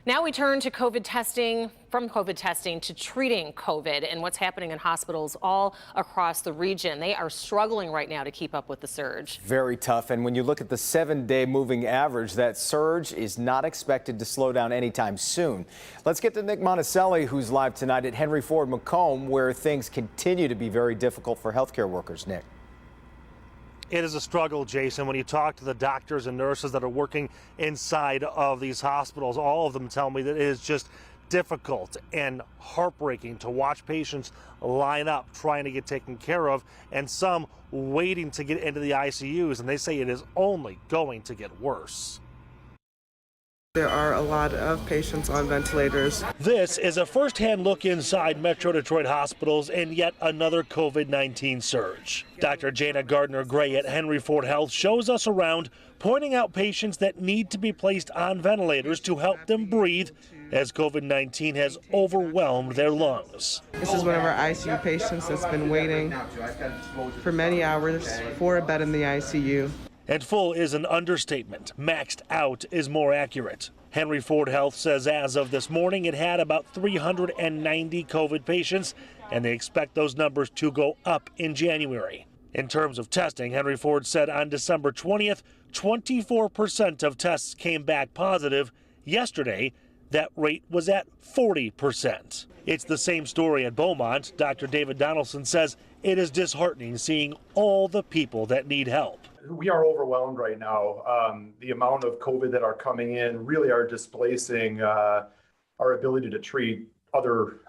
Now we turn to COVID testing, from COVID testing to treating COVID and what's happening in hospitals all across the region. They are struggling right now to keep up with the surge. Very tough. And when you look at the 7-day moving average, that surge is not expected to slow down anytime soon. Let's get to Nick Monticelli, who's live tonight at Henry Ford Macomb, where things continue to be very difficult for healthcare workers. Nick. It is a struggle, Jason. When you talk to the doctors and nurses that are working inside of these hospitals, all of them tell me that it is just difficult and heartbreaking to watch patients line up trying to get taken care of, and some waiting to get into the ICUs, and they say it is only going to get worse. There are a lot of patients on ventilators. This is a first-hand look inside Metro Detroit hospitals and yet another COVID-19 surge. Dr. Jana Gardner-Gray at Henry Ford Health shows us around, pointing out patients that need to be placed on ventilators to help them breathe as COVID-19 has overwhelmed their lungs. This is one of our ICU patients that's been waiting for many hours for a bed in the ICU. And full is an understatement. Maxed out is more accurate. Henry Ford Health says as of this morning, it had about 390 COVID patients, and they expect those numbers to go up in January. In terms of testing, Henry Ford said on December 20th, 24% of tests came back positive. Yesterday, that rate was at 40%. It's the same story at Beaumont. Dr. David Donaldson says it is disheartening seeing all the people that need help. We are overwhelmed right now. The amount of COVID that are coming in really are displacing our ability to treat other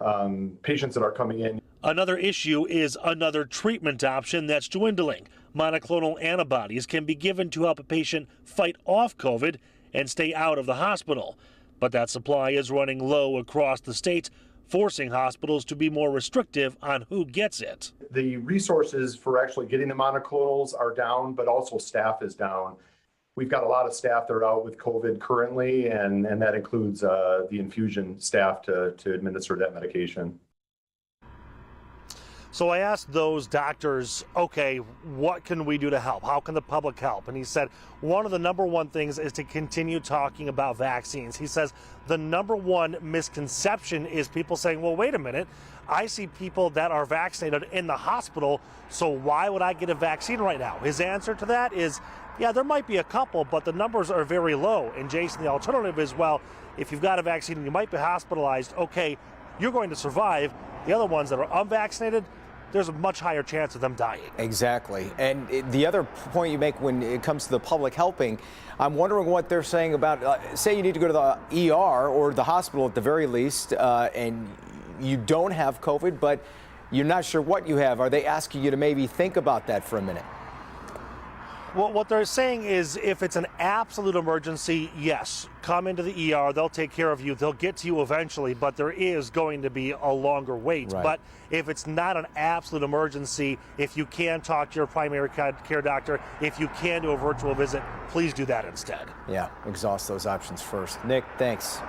patients that are coming in. Another issue is another treatment option that's dwindling. Monoclonal antibodies can be given to help a patient fight off COVID and stay out of the hospital. But that supply is running low across the state, forcing hospitals to be more restrictive on who gets it. The resources for actually getting the monoclonals are down, but also staff is down. We've got a lot of staff that are out with COVID currently, and that includes the infusion staff to administer that medication. So I asked those doctors, okay, what can we do to help? How can the public help? And he said one of the number one things is to continue talking about vaccines. He says the number one misconception is people saying, well, wait a minute, I see people that are vaccinated in the hospital, so why would I get a vaccine right now? His answer to that is, yeah, there might be a couple, but the numbers are very low. And Jason, the alternative is, well, if you've got a vaccine and you might be hospitalized, okay, you're going to survive. The other ones that are unvaccinated, there's a much higher chance of them dying. Exactly. And the other point you make when it comes to the public helping, I'm wondering what they're saying about, say you need to go to the ER or the hospital at the very least, and you don't have COVID, but you're not sure what you have. Are they asking you to maybe think about that for a minute? Well, what they're saying is if it's an absolute emergency, yes, come into the ER, they'll take care of you, they'll get to you eventually, but there is going to be a longer wait. Right. But if it's not an absolute emergency, if you can talk to your primary care doctor, if you can do a virtual visit, please do that instead. Yeah, exhaust those options first. Nick, thanks.